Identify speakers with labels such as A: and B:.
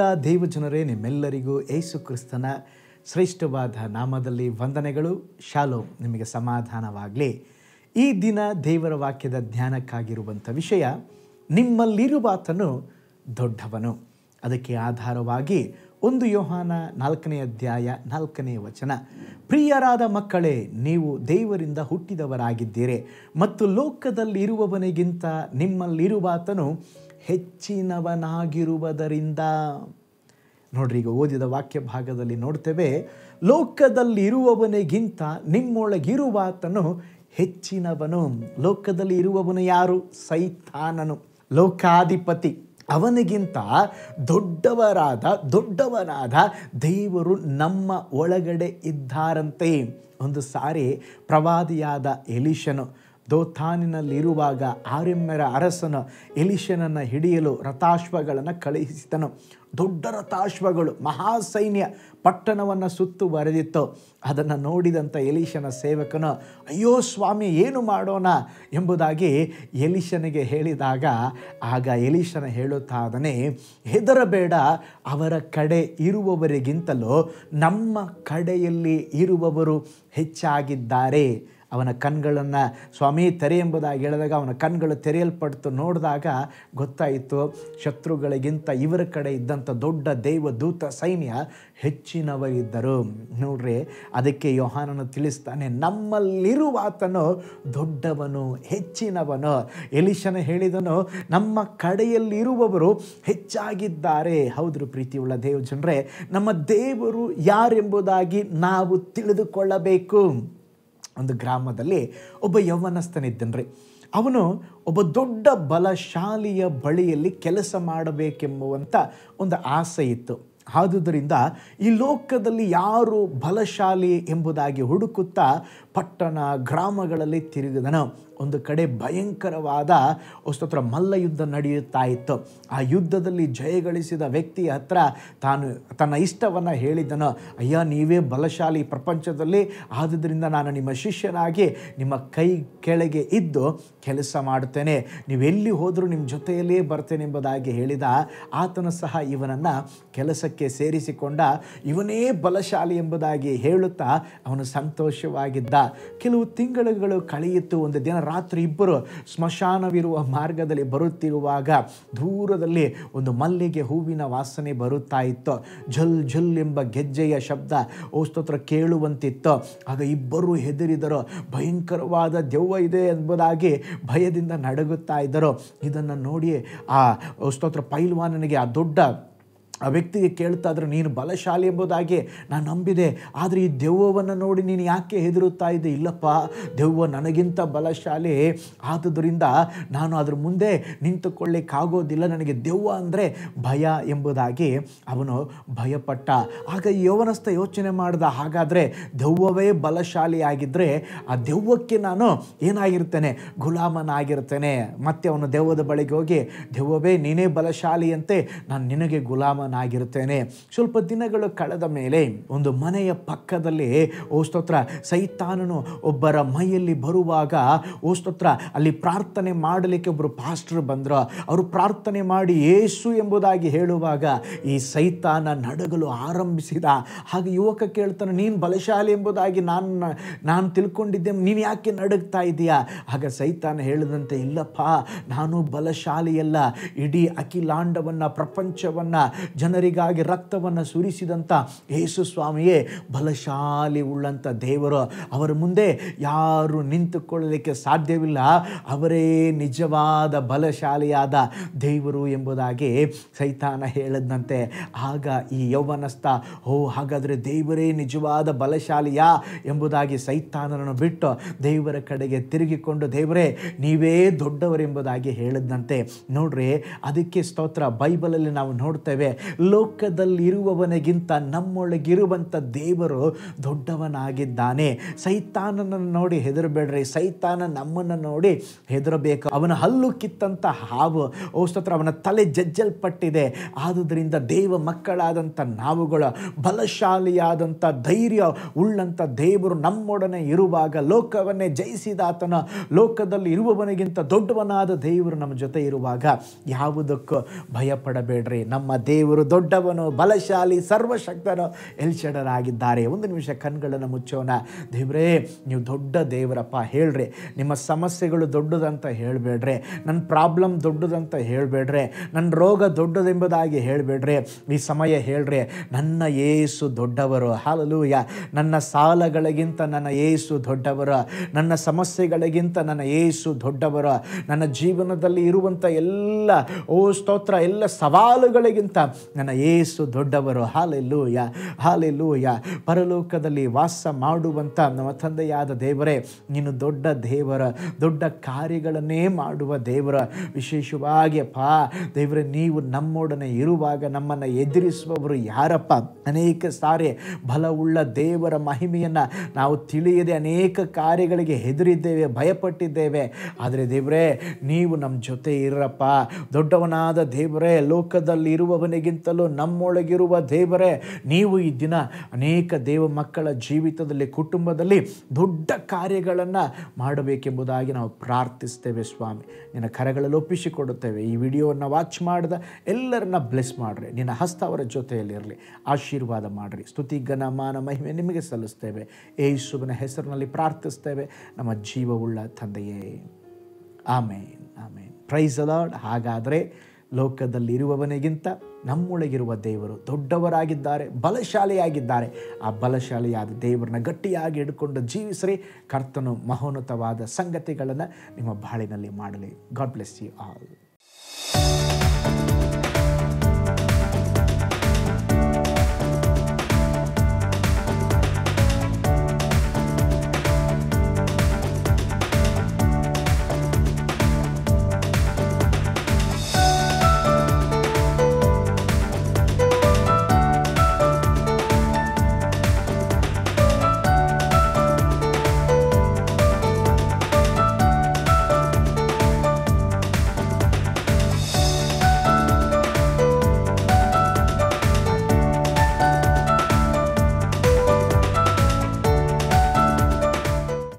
A: ಪ್ರೀತಿಯುಳ್ಳ ದೇವಜನರೇ, ನಿಮ್ಮೆಲ್ಲರಿಗೂ ಯೇಸು ಕ್ರಿಸ್ತನ ಶ್ರೇಷ್ಠವಾದ ನಾಮದಲ್ಲಿ ವಂದನೆಗಳು. ಶಾಲೋಮ್, ನಿಮಗೆ ಸಮಾಧಾನವಾಗಲಿ. ಈ ದಿನ ದೇವರ ವಾಕ್ಯದ ಧ್ಯಾನಕ್ಕಾಗಿರುವಂಥ ವಿಷಯ, ನಿಮ್ಮಲ್ಲಿರುವಾತನು ದೊಡ್ಡವನು. ಅದಕ್ಕೆ ಆಧಾರವಾಗಿ 1 ಯೋಹಾನ 4ನೇ ಅಧ್ಯಾಯ 4ನೇ ವಚನ, ಪ್ರಿಯರಾದ ಮಕ್ಕಳೇ, ನೀವು ದೇವರಿಂದ ಹುಟ್ಟಿದವರಾಗಿದ್ದೀರಿ ಮತ್ತು ಲೋಕದಲ್ಲಿರುವವನಿಗಿಂತ ನಿಮ್ಮಲ್ಲಿರುವಾತನು ಹೆಚ್ಚಿನವನಾಗಿರುವುದರಿಂದ. ನೋಡ್ರಿ, ಈಗ ಓದಿದ ವಾಕ್ಯ ಭಾಗದಲ್ಲಿ ನೋಡ್ತೇವೆ, ಲೋಕದಲ್ಲಿರುವವನಿಗಿಂತ ನಿಮ್ಮೊಳಗಿರುವಾತನು ಹೆಚ್ಚಿನವನು. ಲೋಕದಲ್ಲಿ ಇರುವವನು ಯಾರು? ಸೈತಾನನು, ಲೋಕಾಧಿಪತಿ. ಅವನಿಗಿಂತ ದೊಡ್ಡವನಾದ ದೇವರು ನಮ್ಮ ಒಳಗಡೆ ಇದ್ದಾರಂತೆ. ಒಂದು ಸಾರಿ ಪ್ರವಾದಿಯಾದ ಎಲೀಷನು ದೋತಾನಿನಲ್ಲಿರುವಾಗ ಆರಮ್ಯರ ಅರಸನು ಎಲೀಷನನ್ನು ಹಿಡಿಯಲು ರಥಾಶ್ವಗಳನ್ನು ಕಳುಹಿಸಿದನು. ದೊಡ್ಡ ರಥಾಶ್ವಗಳು, ಮಹಾಸೈನ್ಯ ಪಟ್ಟಣವನ್ನು ಸುತ್ತುವರೆದಿತ್ತು. ಅದನ್ನು ನೋಡಿದಂಥ ಎಲೀಷನ ಸೇವಕನು, ಅಯ್ಯೋ ಸ್ವಾಮಿ, ಏನು ಮಾಡೋಣ ಎಂಬುದಾಗಿ ಎಲೀಷನಿಗೆ ಹೇಳಿದಾಗ, ಆಗ ಎಲೀಷನ ಹೇಳುತ್ತಾದನೆ, ಹೆದರಬೇಡ, ಅವರ ಕಡೆ ಇರುವವರಿಗಿಂತಲೂ ನಮ್ಮ ಕಡೆಯಲ್ಲಿ ಇರುವವರು ಹೆಚ್ಚಾಗಿದ್ದಾರೆ. ಅವನ ಕಣ್ಗಳನ್ನು ಸ್ವಾಮಿ ತೆರೆ ಎಂಬುದಾಗಿ ಹೇಳಿದಾಗ ಅವನ ಕಣ್ಗಳು ತೆರೆಯಲ್ಪಡ್ತು. ನೋಡಿದಾಗ ಗೊತ್ತಾಯಿತು, ಶತ್ರುಗಳಿಗಿಂತ ಇವರ ಕಡೆ ಇದ್ದಂಥ ದೊಡ್ಡ ದೇವದೂತ ಸೈನ್ಯ ಹೆಚ್ಚಿನವರಿದ್ದರು. ನೋಡ್ರಿ, ಅದಕ್ಕೆ ಯೋಹಾನನು ತಿಳಿಸ್ತಾನೆ, ನಮ್ಮಲ್ಲಿರುವಾತನು ದೊಡ್ಡವನು, ಹೆಚ್ಚಿನವನು. ಎಲೀಷನ ಹೇಳಿದನು, ನಮ್ಮ ಕಡೆಯಲ್ಲಿರುವವರು ಹೆಚ್ಚಾಗಿದ್ದಾರೆ. ಹೌದು ಪ್ರೀತಿಯುಳ್ಳ ದೇವಜನರೇ, ನಮ್ಮ ದೇವರು ಯಾರೆಂಬುದಾಗಿ ನಾವು ತಿಳಿದುಕೊಳ್ಳಬೇಕು. ಒಂದು ಗ್ರಾಮದಲ್ಲಿ ಒಬ್ಬ ಯೌವನಸ್ಥನಿದ್ದನ್ರಿ. ಅವನು ಒಬ್ಬ ದೊಡ್ಡ ಬಲಶಾಲಿಯ ಬಳಿಯಲ್ಲಿ ಕೆಲಸ ಮಾಡಬೇಕೆಂಬುವಂಥ ಒಂದು ಆಸೆ ಇತ್ತು. ಆದುದರಿಂದ ಈ ಲೋಕದಲ್ಲಿ ಯಾರು ಬಲಶಾಲಿ ಎಂಬುದಾಗಿ ಹುಡುಕುತ್ತಾ ಪಟ್ಟಣ ಗ್ರಾಮಗಳಲ್ಲಿ ತಿರುಗಿದನು. ಒಂದು ಕಡೆ ಭಯಂಕರವಾದ ಮಲ್ಲ ಯುದ್ಧ ನಡೆಯುತ್ತಾ ಇತ್ತು. ಆ ಯುದ್ಧದಲ್ಲಿ ಜಯಗಳಿಸಿದ ವ್ಯಕ್ತಿಯ ಹತ್ರ ತನ್ನ ಇಷ್ಟವನ್ನು ಹೇಳಿದನು, ಅಯ್ಯ, ನೀವೇ ಬಲಶಾಲಿ ಪ್ರಪಂಚದಲ್ಲಿ, ಆದುದರಿಂದ ನಾನು ನಿಮ್ಮ ಶಿಷ್ಯನಾಗಿ ನಿಮ್ಮ ಕೈ ಕೆಳಗೆ ಇದ್ದು ಕೆಲಸ ಮಾಡುತ್ತೇನೆ, ನೀವೆಲ್ಲಿ ಹೋದರೂ ನಿಮ್ಮ ಜೊತೆಯಲ್ಲೇ ಬರ್ತೇನೆ ಎಂಬುದಾಗಿ ಹೇಳಿದ. ಆತನು ಸಹ ಇವನನ್ನು ಕೆಲಸಕ್ಕೆ ಸೇರಿಸಿಕೊಂಡ. ಇವನೇ ಬಲಶಾಲಿ ಎಂಬುದಾಗಿ ಹೇಳುತ್ತಾ ಅವನು ಸಂತೋಷವಾಗಿದ್ದ. ಕೆಲವು ತಿಂಗಳುಗಳು ಕಳೆಯಿತು. ಒಂದು ದಿನ ರಾತ್ರಿ ಇಬ್ಬರು ಸ್ಮಶಾನವಿರುವ ಮಾರ್ಗದಲ್ಲಿ ಬರುತ್ತಿರುವಾಗ ದೂರದಲ್ಲಿ ಒಂದು ಮಲ್ಲಿಗೆ ಹೂವಿನ ವಾಸನೆ ಬರುತ್ತಾ ಇತ್ತು. ಝಲ್ ಝಲ್ ಎಂಬ ಗೆಜ್ಜೆಯ ಶಬ್ದ ಕೇಳುವಂತಿತ್ತು. ಆಗ ಇಬ್ಬರು ಹೆದರಿದರು. ಭಯಂಕರವಾದ ದೆವ್ವ ಇದೆ ಎಂಬುದಾಗಿ ಭಯದಿಂದ ನಡುಗುತ್ತಾ ಇದ್ದರು. ಇದನ್ನು ನೋಡಿ ಆ ಪೈಲ್ವಾನನಿಗೆ, ಆ ದೊಡ್ಡ ಆ ವ್ಯಕ್ತಿಗೆ ಕೇಳ್ತಾ ಇದ್ರು, ನೀನು ಬಲಶಾಲಿ ಎಂಬುದಾಗಿ ನಾನು ನಂಬಿದೆ, ಆದರೆ ಈ ದೆವ್ವವನ್ನು ನೋಡಿ ನೀನು ಯಾಕೆ ಹೆದರುತ್ತಾ ಇದ್ದೆ? ಇಲ್ಲಪ್ಪ, ದೆವ್ವ ನನಗಿಂತ ಬಲಶಾಲಿ, ಆದುದರಿಂದ ನಾನು ಅದ್ರ ಮುಂದೆ ನಿಂತುಕೊಳ್ಳಿಕ್ಕಾಗೋದಿಲ್ಲ, ನನಗೆ ದೆವ್ವ ಅಂದರೆ ಭಯ ಎಂಬುದಾಗಿ ಅವನು ಭಯಪಟ್ಟ. ಆಗ ಈ ಯೌವನಸ್ಥ ಯೋಚನೆ ಮಾಡ್ದ, ಹಾಗಾದರೆ ದೆವ್ವವೇ ಬಲಶಾಲಿ ಆಗಿದ್ದರೆ ಆ ದೆವ್ವಕ್ಕೆ ನಾನು ಏನಾಗಿರ್ತೇನೆ? ಗುಲಾಮನಾಗಿರ್ತೇನೆ. ಮತ್ತೆ ಅವನು ದೆವ್ವದ ಬಳಿಗೆ ಹೋಗಿ, ದೆವ್ವವೇ ನೀನೇ ಬಲಶಾಲಿಯಂತೆ, ನಾನು ನಿನಗೆ ಗುಲಾಮ ಆಗಿರುತ್ತೇನೆ. ಸ್ವಲ್ಪ ದಿನಗಳು ಕಳೆದ ಮೇಲೆ ಒಂದು ಮನೆಯ ಪಕ್ಕದಲ್ಲಿ ಸೈತಾನನು ಒಬ್ಬರ ಮೈಯಲ್ಲಿ ಬರುವಾಗ ಅಲ್ಲಿ ಪ್ರಾರ್ಥನೆ ಮಾಡಲಿಕ್ಕೆ ಒಬ್ಬರು ಪಾಸ್ಟರ್ ಬಂದರು. ಅವರು ಪ್ರಾರ್ಥನೆ ಮಾಡಿ ಯೇಸು ಎಂಬುದಾಗಿ ಹೇಳುವಾಗ ಈ ಸೈತಾನ ನಡಗಲು ಆರಂಭಿಸಿದ. ಹಾಗೆ ಯುವಕ ಕೇಳ್ತಾನೆ, ನೀನು ಬಲಶಾಲಿ ಎಂಬುದಾಗಿ ನಾನು ತಿಳ್ಕೊಂಡಿದ್ದೆ, ನೀನು ಯಾಕೆ ನಡುಗ್ತಾ ಇದೆಯಾ? ಆಗ ಸೈತಾನ ಹೇಳಿದಂತೆ, ಇಲ್ಲಪ್ಪ, ನಾನು ಬಲಶಾಲಿಯಲ್ಲ, ಇಡೀ ಅಖಿಲಾಂಡವನ್ನು, ಪ್ರಪಂಚವನ್ನು, ಜನರಿಗಾಗಿ ರಕ್ತವನ್ನು ಸುರಿಸಿದಂಥ ಯೇಸು ಸ್ವಾಮಿಯೇ ಬಲಶಾಲಿ ಉಳ್ಳಂಥ ದೇವರು. ಅವರ ಮುಂದೆ ಯಾರು ನಿಂತುಕೊಳ್ಳಲಿಕ್ಕೆ ಸಾಧ್ಯವಿಲ್ಲ, ಅವರೇ ನಿಜವಾದ ಬಲಶಾಲಿಯಾದ ದೇವರು ಎಂಬುದಾಗಿ ಸೈತಾನ ಹೇಳಿದಂತೆ. ಆಗ ಈ ಯೌವನಸ್ಥ, ಹಾಗಾದರೆ ದೇವರೇ ನಿಜವಾದ ಬಲಶಾಲಿಯಾ ಎಂಬುದಾಗಿ ಸೈತಾನನನ್ನು ಬಿಟ್ಟು ದೇವರ ಕಡೆಗೆ ತಿರುಗಿಕೊಂಡು, ದೇವರೇ ನೀವೇ ದೊಡ್ಡವರೆಂಬುದಾಗಿ ಹೇಳಿದಂತೆ. ನೋಡ್ರಿ, ಅದಕ್ಕೆ ಬೈಬಲಲ್ಲಿ ನಾವು ನೋಡ್ತೇವೆ, ಲೋಕದಲ್ಲಿರುವವನಿಗಿಂತ ನಮ್ಮೊಳಗಿರುವಂಥ ದೇವರು ದೊಡ್ಡವನಾಗಿದ್ದಾನೆ. ಸೈತಾನನನ್ನು ನೋಡಿ ಹೆದರಬೇಡ್ರಿ, ಸೈತಾನ ನಮ್ಮನ್ನು ನೋಡಿ ಹೆದರಬೇಕು. ಅವನ ಹಲ್ಲು ಕಿತ್ತಂಥ ಹಾವು, ಅವನ ತಲೆ ಜಜ್ಜಲ್ಪಟ್ಟಿದೆ. ಆದುದರಿಂದ ದೇವ ಮಕ್ಕಳಾದಂಥ ನಾವುಗಳು ಬಲಶಾಲಿಯಾದಂಥ ಧೈರ್ಯ ಉಳ್ಳಂಥ ದೇವರು ನಮ್ಮೊಡನೆ ಇರುವಾಗ, ಲೋಕವನ್ನೇ ಜಯಿಸಿದಾತನ, ಲೋಕದಲ್ಲಿ ಇರುವವನಿಗಿಂತ ದೊಡ್ಡವನಾದ ದೇವರು ನಮ್ಮ ಜೊತೆ ಇರುವಾಗ ಯಾವುದಕ್ಕೂ ಭಯಪಡಬೇಡ್ರಿ. ನಮ್ಮ ದೇವರು ದೇವರು ದೊಡ್ಡವನು, ಬಲಶಾಲಿ, ಸರ್ವಶಕ್ತನು, ಎಲ್ಶಡರಾಗಿದ್ದಾರೆ. ಒಂದು ನಿಮಿಷ ಕಣ್ಗಳನ್ನು ಮುಚ್ಚೋಣ. ದೇವರೇ, ನೀವು ದೊಡ್ಡ ದೇವರಪ್ಪ. ಹೇಳ್ರಿ, ನಿಮ್ಮ ಸಮಸ್ಯೆಗಳು ದೊಡ್ಡದಂತ ಹೇಳಬೇಡ್ರೆ, ನನ್ನ ಪ್ರಾಬ್ಲಮ್ ದೊಡ್ಡದಂತ ಹೇಳಬೇಡ್ರೆ, ನನ್ನ ರೋಗ ದೊಡ್ಡದೆಂಬುದಾಗಿ ಹೇಳಬೇಡ್ರೆ. ಈ ಸಮಯ ಹೇಳ್ರಿ, ನನ್ನ ಯೇಸು ದೊಡ್ಡವರು. ಹಲ್ಲೆಲೂಯ. ನನ್ನ ಸಾಲಗಳಿಗಿಂತ ನನ್ನ ಯೇಸು ದೊಡ್ಡವರು, ನನ್ನ ಸಮಸ್ಯೆಗಳಿಗಿಂತ ನನ್ನ ಯೇಸು ದೊಡ್ಡವರು, ನನ್ನ ಜೀವನದಲ್ಲಿ ಇರುವಂಥ ಎಲ್ಲ ಸ್ತೋತ್ರ, ಎಲ್ಲ ಸವಾಲುಗಳಿಗಿಂತ ನನ್ನ ಯೇಸು ದೊಡ್ಡವರು. Hallelujah, hallelujah. ಪರಲೋಕದಲ್ಲಿ ವಾಸ ಮಾಡುವಂಥ ನಮ್ಮ ತಂದೆಯಾದ ದೇವರೇ, ನೀನು ದೊಡ್ಡ ದೇವರ, ದೊಡ್ಡ ಕಾರ್ಯಗಳನ್ನೇ ಮಾಡುವ ದೇವರ. ವಿಶೇಷವಾಗಿ ಅಪ್ಪ ದೇವರೇ, ನೀವು ನಮ್ಮೊಡನೆ ಇರುವಾಗ ನಮ್ಮನ್ನು ಎದುರಿಸುವವರು ಯಾರಪ್ಪ? ಅನೇಕ ಸಾರಿ ಬಲವುಳ್ಳ ದೇವರ ಮಹಿಮೆಯನ್ನು ನಾವು ತಿಳಿಯದೆ ಅನೇಕ ಕಾರ್ಯಗಳಿಗೆ ಹೆದರಿದ್ದೇವೆ, ಭಯಪಟ್ಟಿದ್ದೇವೆ. ಆದರೆ ದೇವರೇ, ನೀವು ನಮ್ಮ ಜೊತೆ ಇರಪ್ಪ. ದೊಡ್ಡವನಾದ ದೇವರೇ, ಲೋಕದಲ್ಲಿ ಇರುವವನಿಗಿಂತಲೂ ನಮ್ಮೊಳಗಿರುವ ದೇವರೇ, ನೀವು ಈ ದಿನ ಅನೇಕ ದೇವ ಮಕ್ಕಳ ಜೀವಿತದಲ್ಲಿ, ಕುಟುಂಬದಲ್ಲಿ ದೊಡ್ಡ ಕಾರ್ಯಗಳನ್ನು ಮಾಡಬೇಕೆಂಬುದಾಗಿ ನಾವು ಪ್ರಾರ್ಥಿಸ್ತೇವೆ ಸ್ವಾಮಿ. ನಿನ್ನ ಕರಗಳಲ್ಲಿ ಒಪ್ಪಿಸಿಕೊಡುತ್ತೇವೆ. ಈ ವಿಡಿಯೋವನ್ನು ವಾಚ್ ಮಾಡಿದ ಎಲ್ಲರನ್ನ ಬ್ಲೆಸ್ ಮಾಡಿರಿ. ನಿನ್ನ ಹಸ್ತ ಅವರ ಜೊತೆಯಲ್ಲಿರಲಿ. ಆಶೀರ್ವಾದ ಮಾಡಿರಿ. ಸ್ತುತಿ, ಘನ, ಮಾನ, ಮಹಿಮೆ ನಿಮಗೆ ಸಲ್ಲಿಸ್ತೇವೆ. ಯೇಸುವಿನ ಹೆಸರಿನಲ್ಲಿ ಪ್ರಾರ್ಥಿಸ್ತೇವೆ, ನಮ್ಮ ಜೀವವುಳ್ಳ ತಂದೆಯೇ. ಆಮೇನ್, ಆಮೇನ್. Praise the Lord. ಹಾಗಾದರೆ ಲೋಕದಲ್ಲಿರುವವನಿಗಿಂತ ನಮ್ಮೊಳಗಿರುವ ದೇವರು ದೊಡ್ಡವರಾಗಿದ್ದಾರೆ, ಬಲಶಾಲಿಯಾಗಿದ್ದಾರೆ. ಆ ಬಲಶಾಲಿಯಾದ ದೇವರನ್ನ ಗಟ್ಟಿಯಾಗಿ ಹಿಡ್ಕೊಂಡು ಜೀವಿಸ್ರಿ. ಕರ್ತನು ಮಹೋನ್ನತವಾದ ಸಂಗತಿಗಳನ್ನು ನಿಮ್ಮ ಬಾಳಿನಲ್ಲಿ ಮಾಡಲಿ. God bless you all.